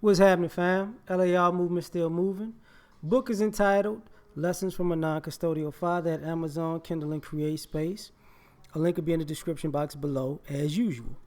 What's happening, fam? L.A.R. movement still moving. Book is entitled Lessons from a Non-Custodial Father at Amazon, Kindle, and Create Space. A link will be in the description box below, as usual.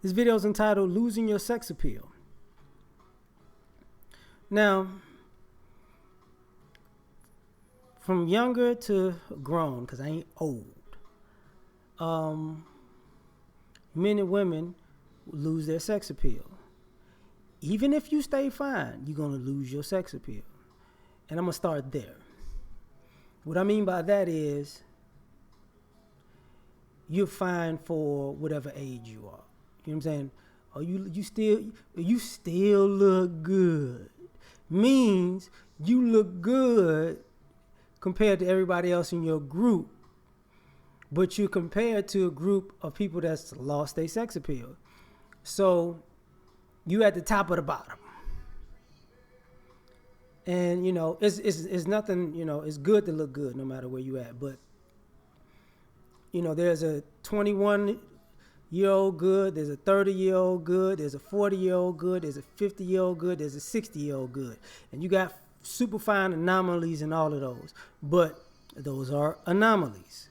This video is entitled Losing Your Sex Appeal. Now, from younger to grown, because I ain't old, men and women lose their sex appeal. Even if you stay fine, you're going to lose your sex appeal. And I'm going to start there. What I mean by that is you're fine for whatever age you are. You know what I'm saying? Oh, you still look good. Means you look good compared to everybody else in your group. But you're compared to a group of people that's lost their sex appeal. So you at the top of the bottom. And, you know, it's nothing, you know, it's good to look good no matter where you at. But, you know, there's a 21-year-old good, there's a 30-year-old good, there's a 40-year-old good, there's a 50-year-old good, there's a 60-year-old good. And you got super fine anomalies in all of those. But those are anomalies.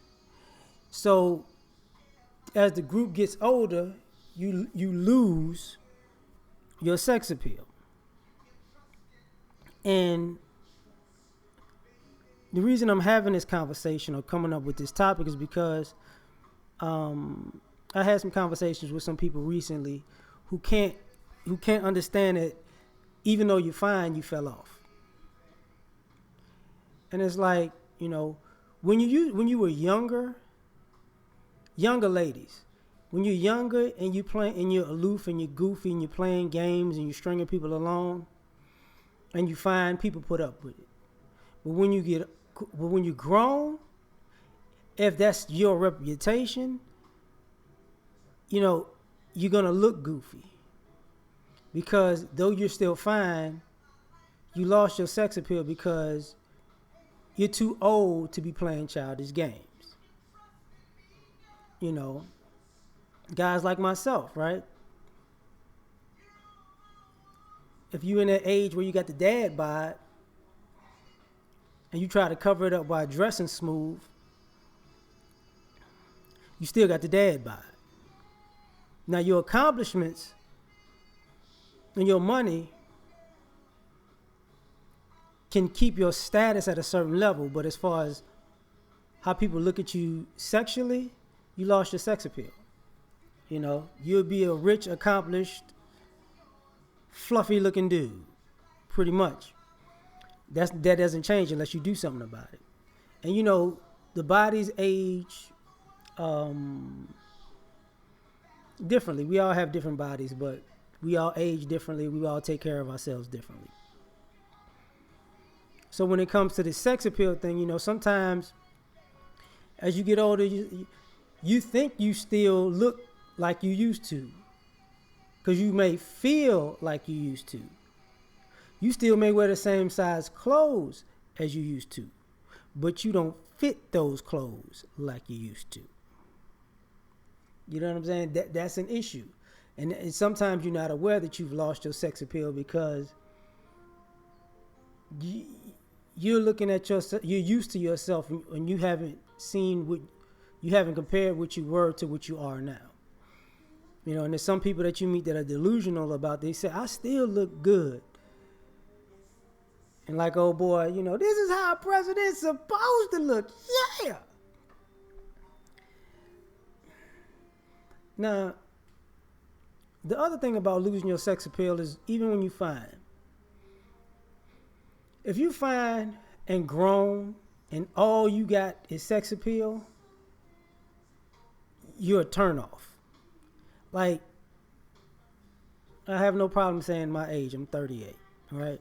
So as the group gets older, you lose your sex appeal. And the reason I'm having this conversation or coming up with this topic is because I had some conversations with some people recently who can't understand that even though you're fine, you fell off. And it's like, you know, when you were younger ladies, when you're younger and you're aloof and you're goofy and you're playing games and you're stringing people along, and you find people put up with it. But when you're grown, if that's your reputation, you know, you're gonna look goofy. Because though you're still fine, you lost your sex appeal because you're too old to be playing childish games. You know, guys like myself, right? If you're in that age where you got the dad bod and you try to cover it up by dressing smooth, you still got the dad bod. Now your accomplishments and your money can keep your status at a certain level, but as far as how people look at you sexually, you lost your sex appeal. You know, you'll be a rich, accomplished, fluffy looking dude, pretty much. That doesn't change unless you do something about it. And you know, the bodies age differently. We all have different bodies, but we all age differently. We all take care of ourselves differently. So when it comes to the sex appeal thing, you know, sometimes as you get older, you think you still look like you used to. Because you may feel like you used to. You still may wear the same size clothes as you used to. But you don't fit those clothes like you used to. You know what I'm saying? That's an issue. And sometimes you're not aware that you've lost your sex appeal because you're looking at yourself, you're used to yourself, and you haven't compared what you were to what you are now. You know, and there's some people that you meet that are delusional about. They say, I still look good. And like, oh boy, you know, this is how a president's supposed to look. Yeah. Now, the other thing about losing your sex appeal is even when you fine. If you fine and grown and all you got is sex appeal, you're a turnoff. Like, I have no problem saying my age. I'm 38, right?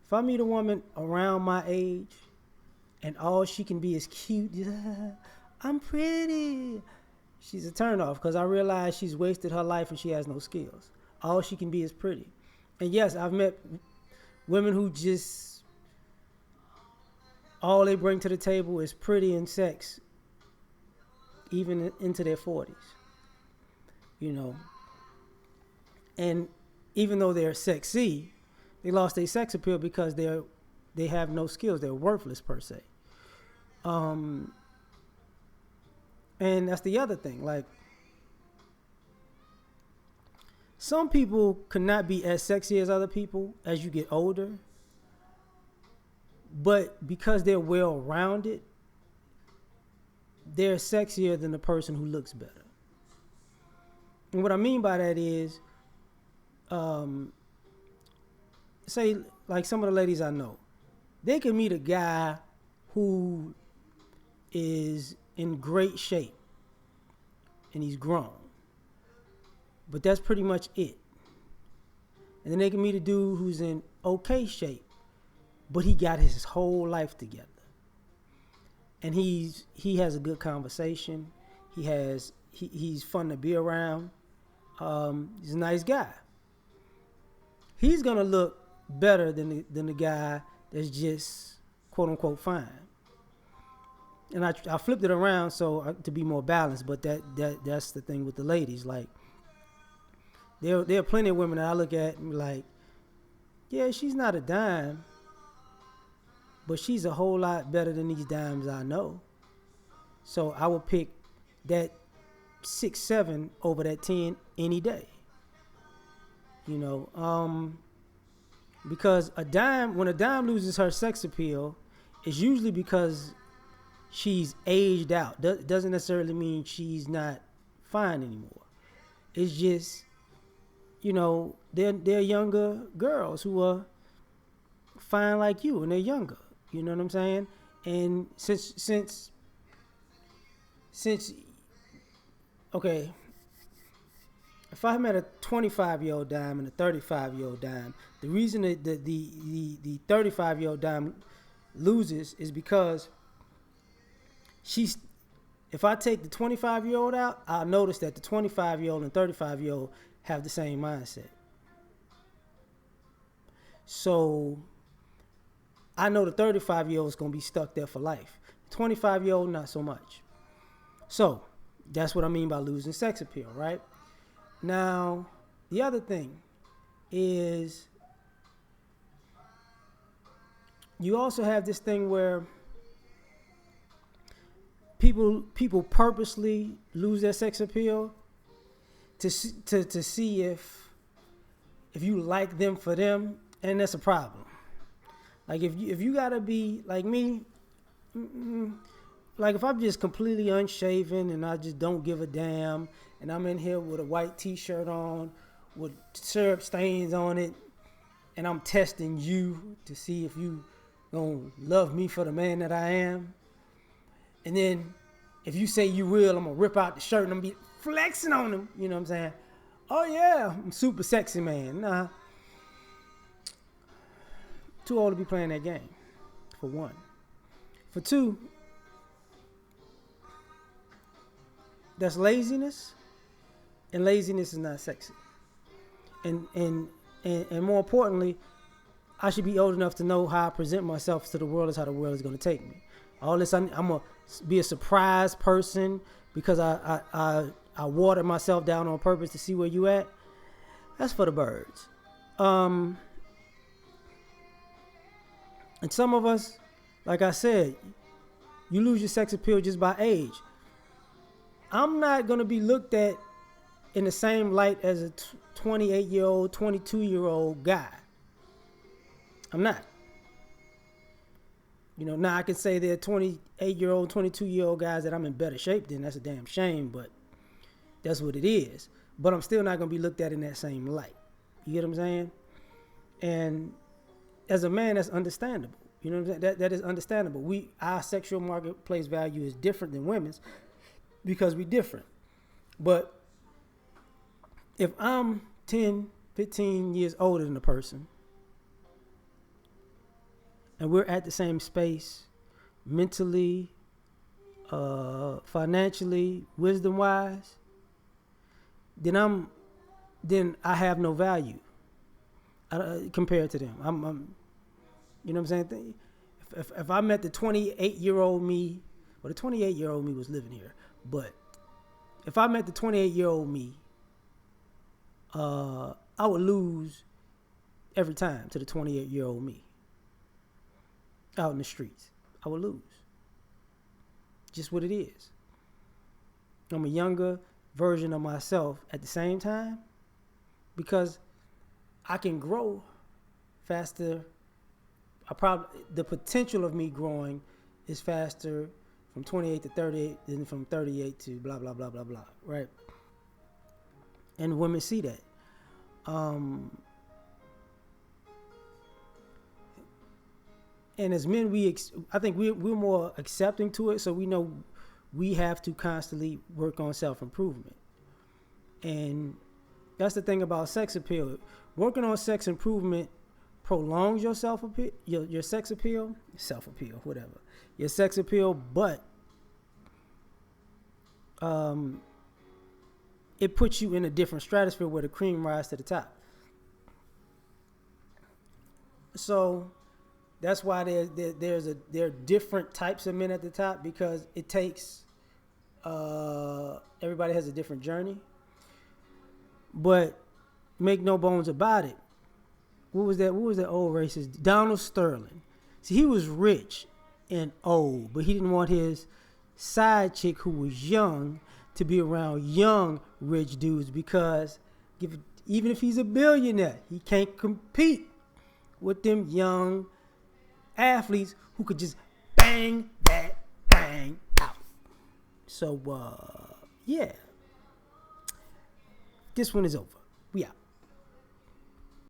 If I meet a woman around my age and all she can be is cute, I'm pretty, she's a turnoff because I realize she's wasted her life and she has no skills. All she can be is pretty. And yes, I've met women who just, all they bring to the table is pretty and sex, even into their 40s. You know, and even though they're sexy, they lost their sex appeal because they have no skills. They're worthless per se. Um, and that's the other thing. Like, some people cannot be as sexy as other people as you get older, but because they're well rounded, they're sexier than the person who looks better. And what I mean by that is, say, like some of the ladies I know, they can meet a guy who is in great shape and he's grown, but that's pretty much it. And then they can meet a dude who's in okay shape, but he got his whole life together. And he has a good conversation. He's fun to be around. He's a nice guy. He's gonna look better than the guy that's just quote unquote fine. And I flipped it around to be more balanced. But that's the thing with the ladies. Like, there are plenty of women that I look at and be like, yeah, she's not a dime, but she's a whole lot better than these dimes I know. So I would pick that 6-7 over that 10 any day. You know, because when a dime loses her sex appeal, it's usually because she's aged out. Doesn't necessarily mean she's not fine anymore. It's just, you know, they're younger girls who are fine like you, and they're younger. You know what I'm saying? And since okay, if I met a 25-year-old dime and a 35-year-old dime, the reason that the 35-year-old dime loses is because if I take the 25-year-old out, I'll notice that the 25-year-old and 35-year-old have the same mindset. So I know the 35-year-old is going to be stuck there for life. 25-year-old, not so much. So that's what I mean by losing sex appeal, right? Now, the other thing is you also have this thing where people purposely lose their sex appeal to see if you like them for them, and that's a problem. Like, if you gotta be like me, like if I'm just completely unshaven and I just don't give a damn, and I'm in here with a white t-shirt on with syrup stains on it, and I'm testing you to see if you gonna love me for the man that I am, and then if you say you will, I'm gonna rip out the shirt and I'm gonna be flexing on him. You know what I'm saying? Oh yeah, I'm super sexy man. Nah. Too old to be playing that game, for one. For two, that's laziness, and laziness is not sexy. And more importantly, I should be old enough to know how I present myself to the world is how the world is going to take me. All this, I'm going to be a surprise person because I watered myself down on purpose to see where you at. That's for the birds. And some of us, like I said, you lose your sex appeal just by age. I'm not going to be looked at in the same light as a 28-year-old, 22-year-old guy. I'm not. You know, now I can say there are 28-year-old, 22-year-old guys that I'm in better shape than. That's a damn shame, but that's what it is. But I'm still not going to be looked at in that same light. You get what I'm saying? And as a man, that's understandable. You know what I'm saying? That is understandable. Our sexual marketplace value is different than women's because we're different. But if I'm 10, 15 years older than a person, and we're at the same space, mentally, financially, wisdom-wise, then I have no value compared to them. I'm you know what I'm saying? If I met the 28-year-old me, well, the 28-year-old me was living here, but if I met the 28-year-old me, I would lose every time to the 28-year-old me out in the streets. I would lose. Just what it is. I'm a younger version of myself at the same time because I can grow faster. The potential of me growing is faster from 28 to 38 than from 38 to blah, blah, blah, blah, blah, right? And women see that. And as men, I think we're more accepting to it, so we know we have to constantly work on self-improvement. And that's the thing about sex appeal. Working on sex improvement prolongs your self-appeal, your sex appeal, whatever. Your sex appeal, but it puts you in a different stratosphere where the cream rises to the top. So that's why there are different types of men at the top, because it takes everybody has a different journey. But make no bones about it. What was that old racist? Donald Sterling. See, he was rich and old, but he didn't want his side chick who was young to be around young rich dudes, because even if he's a billionaire, he can't compete with them young athletes who could just bang that thing out. So, yeah. This one is over. We out.